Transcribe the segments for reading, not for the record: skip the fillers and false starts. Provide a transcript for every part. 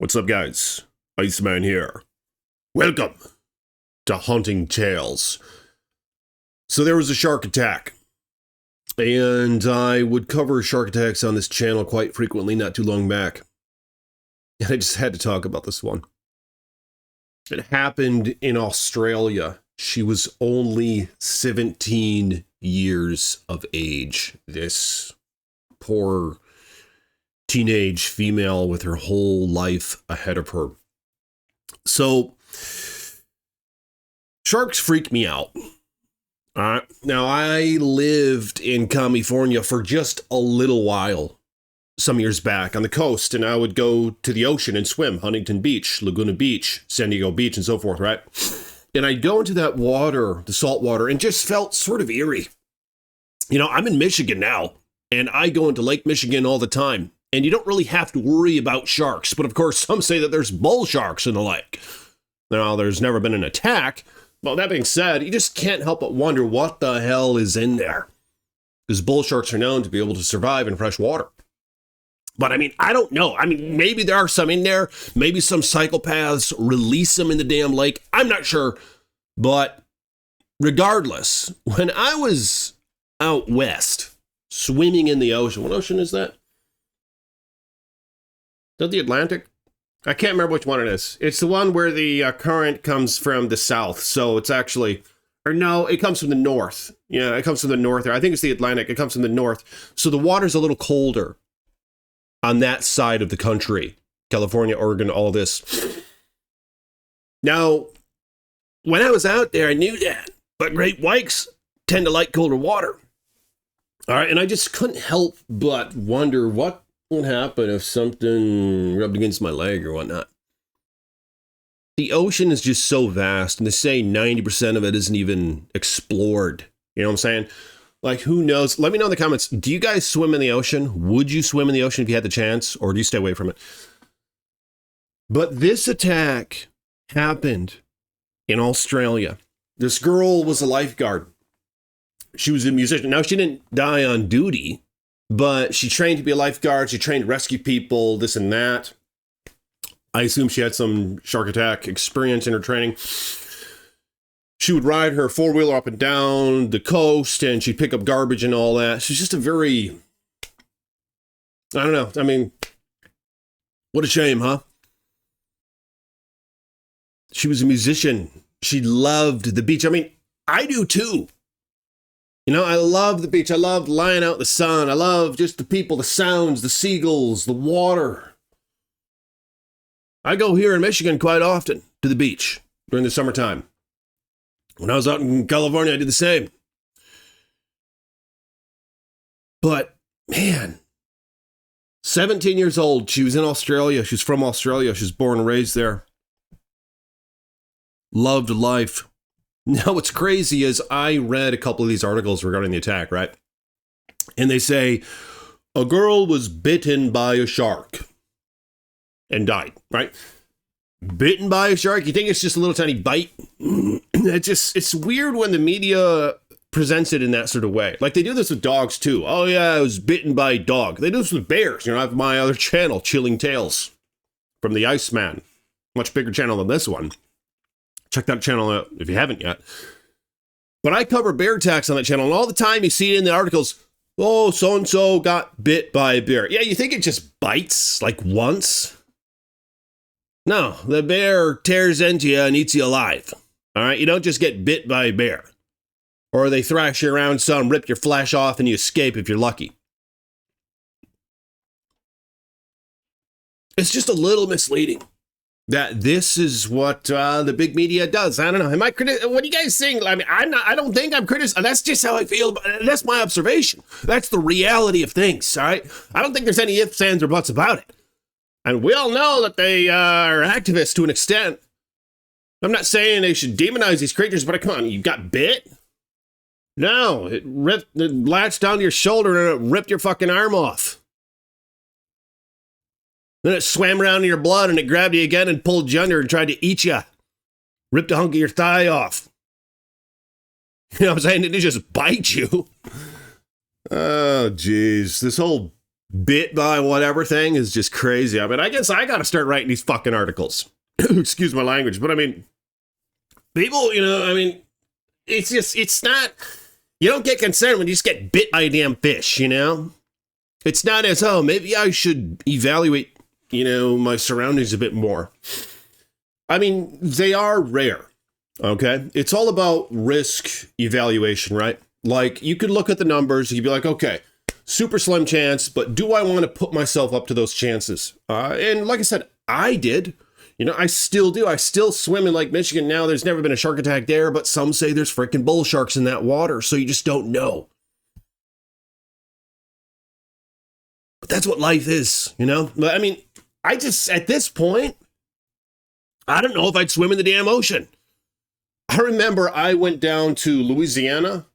What's up, guys? Iceman here. Welcome to Haunting Tales. So there was a shark attack, and I would cover shark attacks on this channel quite frequently not too long back. And I just had to talk about this one. It happened in Australia. She was only 17 years of age. This poor teenage female with her whole life ahead of her. So, sharks freak me out. Now, I lived in California for just a little while some years back on the coast, and I would go to the ocean and swim, Huntington Beach, Laguna Beach, San Diego Beach, and so forth, right? And I'd go into that water, the salt water, and just felt sort of eerie. You know, I'm in Michigan now, and I go into Lake Michigan all the time, and you don't really have to worry about sharks. But of course, some say that there's bull sharks in the lake. Now, there's never been an attack. Well, that being said, you just can't help but wonder what the hell is in there. Because bull sharks are known to be able to survive in fresh water. But I mean, I don't know. I mean, maybe there are some in there. Maybe some psychopaths release them in the damn lake. I'm not sure. But regardless, when I was out west, swimming in the ocean. What ocean is that? Is that the Atlantic? I can't remember which one it is. It's the one where the current comes from the south. So it's actually, or no, it comes from the north. Yeah, it comes from the north there. I think it's the Atlantic. It comes from the north. So the water's a little colder on that side of the country. California, Oregon, all this. Now, when I was out there, I knew that. But great whites tend to like colder water. All right, and I just couldn't help but wonder what would happen if something rubbed against my leg or whatnot. The ocean is just so vast, and they say 90% of it isn't even explored. You know what I'm saying? Like, who knows? Let me know in the comments. Do you guys swim in the ocean? Would you swim in the ocean if you had the chance, or do you stay away from it? But this attack happened in Australia. This girl was a lifeguard. She was a musician. Now, she didn't die on duty, but she trained to be a lifeguard. She trained to rescue people, this and that. I assume she had some shark attack experience in her training. She would ride her four-wheeler up and down the coast, and she'd pick up garbage and all that. She's just a very, I don't know. I mean, what a shame, huh? She was a musician. She loved the beach. I mean, I do too. You know, I love the beach. I love lying out in the sun. I love just the people, the sounds, the seagulls, the water. I go here in Michigan quite often to the beach during the summertime. When I was out in California, I did the same. But, man, 17 years old. She was in Australia. She's from Australia. She was born and raised there. Loved life. Now, what's crazy is I read a couple of these articles regarding the attack, right? And they say a girl was bitten by a shark and died, right? Bitten by a shark? You think it's just a little tiny bite? It's weird when the media presents it in that sort of way. Like they do this with dogs too. Oh yeah, I was bitten by a dog. They do this with bears. You know, I have my other channel, Chilling Tales from the Iceman. Much bigger channel than this one. Check that channel out if you haven't yet. But I cover bear attacks on that channel, and all the time you see it in the articles, oh, so-and-so got bit by a bear. Yeah, you think it just bites, like once? No, the bear tears into you and eats you alive. All right, you don't just get bit by a bear. Or they thrash you around some, rip your flesh off, and you escape if you're lucky. It's just a little misleading. That this is what the big media does. I don't know. Am I what do you guys think? I mean, I don't think I'm criticizing. That's just how I feel. That's my observation. That's the reality of things. All right. I don't think there's any ifs, ands, or buts about it. And we all know that they are activists to an extent. I'm not saying they should demonize these creatures, but come on, you got bit? No, it latched down to your shoulder and it ripped your fucking arm off. Then it swam around in your blood and it grabbed you again and pulled you under and tried to eat you. Ripped a hunk of your thigh off. You know what I'm saying? It didn't just bite you. Oh, geez. This whole bit by whatever thing is just crazy. I mean, I guess I got to start writing these fucking articles. Excuse my language, but I mean, people, I mean, it's not, you don't get concerned when you just get bit by a damn fish, It's not as, oh, maybe I should evaluate, my surroundings a bit more. I mean, they are rare, okay? It's all about risk evaluation, right? Like, you could look at the numbers, you'd be like, okay, super slim chance, but do I want to put myself up to those chances? And like I said, I did. I still do. I still swim in Lake Michigan now. There's never been a shark attack there, but some say there's freaking bull sharks in that water, so you just don't know. But that's what life is, But I mean, I just, at this point, I don't know if I'd swim in the damn ocean. I remember I went down to Louisiana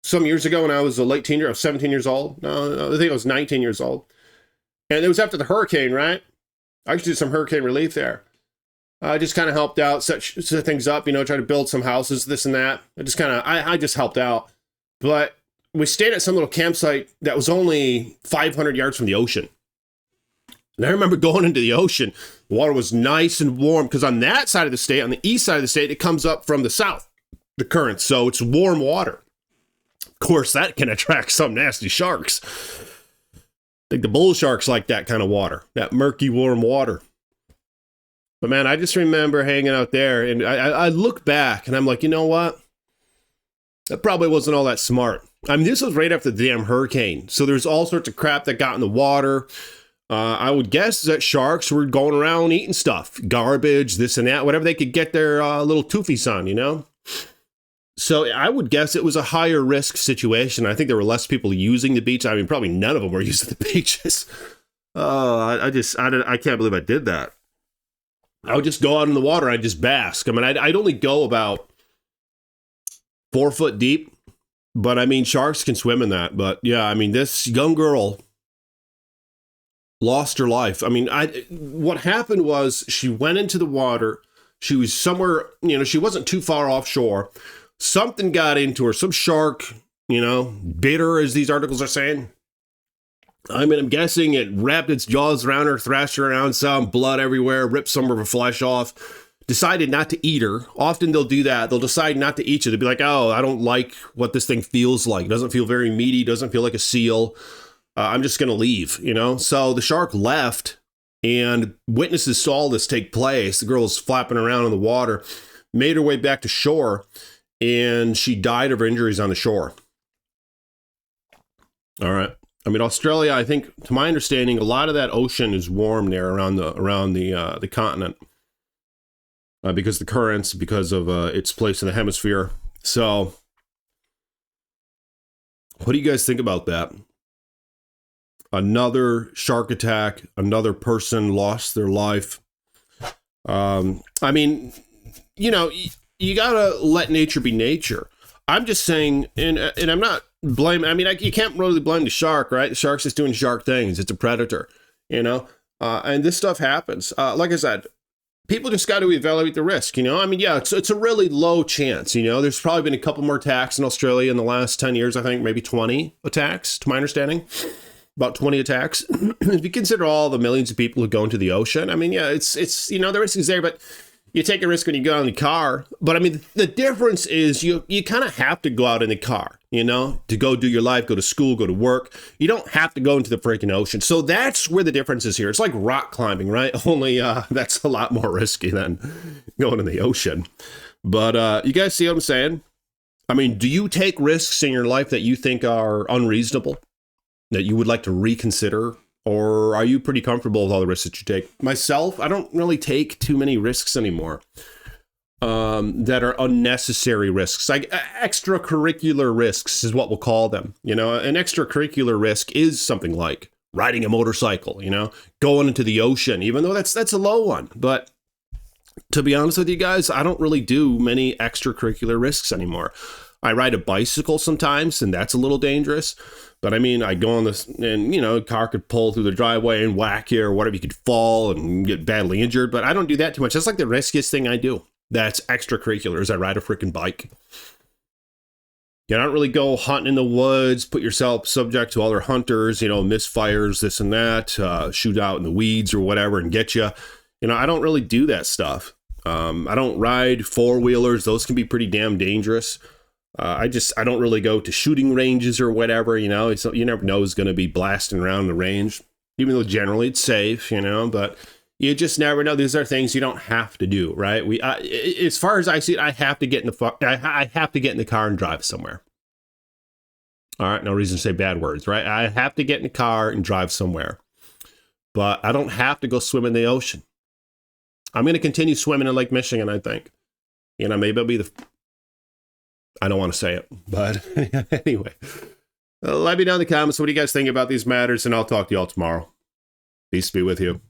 some years ago when I was a late teenager. I was 17 years old. No, I think I was 19 years old. And it was after the hurricane, right? I actually did some hurricane relief there. I just kind of helped out, set things up, try to build some houses, this and that. I just helped out. But we stayed at some little campsite that was only 500 yards from the ocean. And I remember going into the ocean, the water was nice and warm, because on that side of the state, on the east side of the state, it comes up from the south, the current. So it's warm water. Of course, that can attract some nasty sharks. I think the bull sharks like that kind of water, that murky, warm water. But man, I just remember hanging out there, and I look back and I'm like, you know what? That probably wasn't all that smart. I mean, this was right after the damn hurricane. So there's all sorts of crap that got in the water. I would guess that sharks were going around eating stuff, garbage, this and that, whatever they could get their little toofies on, So I would guess it was a higher risk situation. I think there were less people using the beach. I mean, probably none of them were using the beaches. I can't believe I did that. I would just go out in the water. I'd just bask. I mean, I'd only go about 4 foot deep, but I mean, sharks can swim in that. But yeah, I mean, this young girl lost her life. I mean, what happened was she went into the water. She was somewhere, she wasn't too far offshore. Something got into her, some shark, bit her, as these articles are saying. I mean, I'm guessing it wrapped its jaws around her, thrashed her around some, blood everywhere, ripped some of her flesh off, decided not to eat her. Often they'll do that. They'll decide not to eat you. They'll be like, oh, I don't like what this thing feels like. It doesn't feel very meaty, doesn't feel like a seal. I'm just going to leave, So the shark left, and witnesses saw this take place. The girl was flapping around in the water, made her way back to shore, and she died of her injuries on the shore. All right. I mean, Australia, I think, to my understanding, a lot of that ocean is warm there around the continent because the currents, because of its place in the hemisphere. So, what do you guys think about that? Another shark attack, another person lost their life. I mean, you gotta let nature be nature. I'm just saying, and I'm not blaming. I mean, you can't really blame the shark, right? The shark's just doing shark things. It's a predator, and this stuff happens. Like I said, people just got to evaluate the risk. I mean, yeah, it's a really low chance. There's probably been a couple more attacks in Australia in the last 10 years. I think maybe 20 attacks, to my understanding. About 20 attacks. If you consider all the millions of people who go into the ocean, I mean, yeah, it's the risk is there, but you take a risk when you go out in the car. But I mean, the difference is you kind of have to go out in the car, to go do your life, go to school, go to work. You don't have to go into the freaking ocean. So that's where the difference is here. It's like rock climbing, right? Only that's a lot more risky than going in the ocean. But you guys see what I'm saying? I mean, do you take risks in your life that you think are unreasonable, that you would like to reconsider? Or are you pretty comfortable with all the risks that you take? Myself, I don't really take too many risks anymore that are unnecessary risks. Like extracurricular risks is what we'll call them. An extracurricular risk is something like riding a motorcycle, going into the ocean, even though that's a low one. But to be honest with you guys, I don't really do many extracurricular risks anymore. I ride a bicycle sometimes, and that's a little dangerous. But I mean, I go on this, and a car could pull through the driveway and whack you or whatever. You could fall and get badly injured. But I don't do that too much. That's like the riskiest thing I do. That's extracurricular, is I ride a freaking bike. You don't really go hunting in the woods, put yourself subject to other hunters, misfires, this and that, shoot out in the weeds or whatever and get you. I don't really do that stuff. I don't ride four-wheelers. Those can be pretty damn dangerous. I don't really go to shooting ranges or whatever, you never know who's going to be blasting around the range, even though generally it's safe, but you just never know. These are things you don't have to do, right? As far as I see it, I have to get in the car and drive somewhere. All right, no reason to say bad words, right? I have to get in the car and drive somewhere, but I don't have to go swim in the ocean. I'm going to continue swimming in Lake Michigan, I think. Maybe I'll be I don't want to say it, but anyway. Let me know in the comments, what do you guys think about these matters, and I'll talk to you all tomorrow. Peace be with you.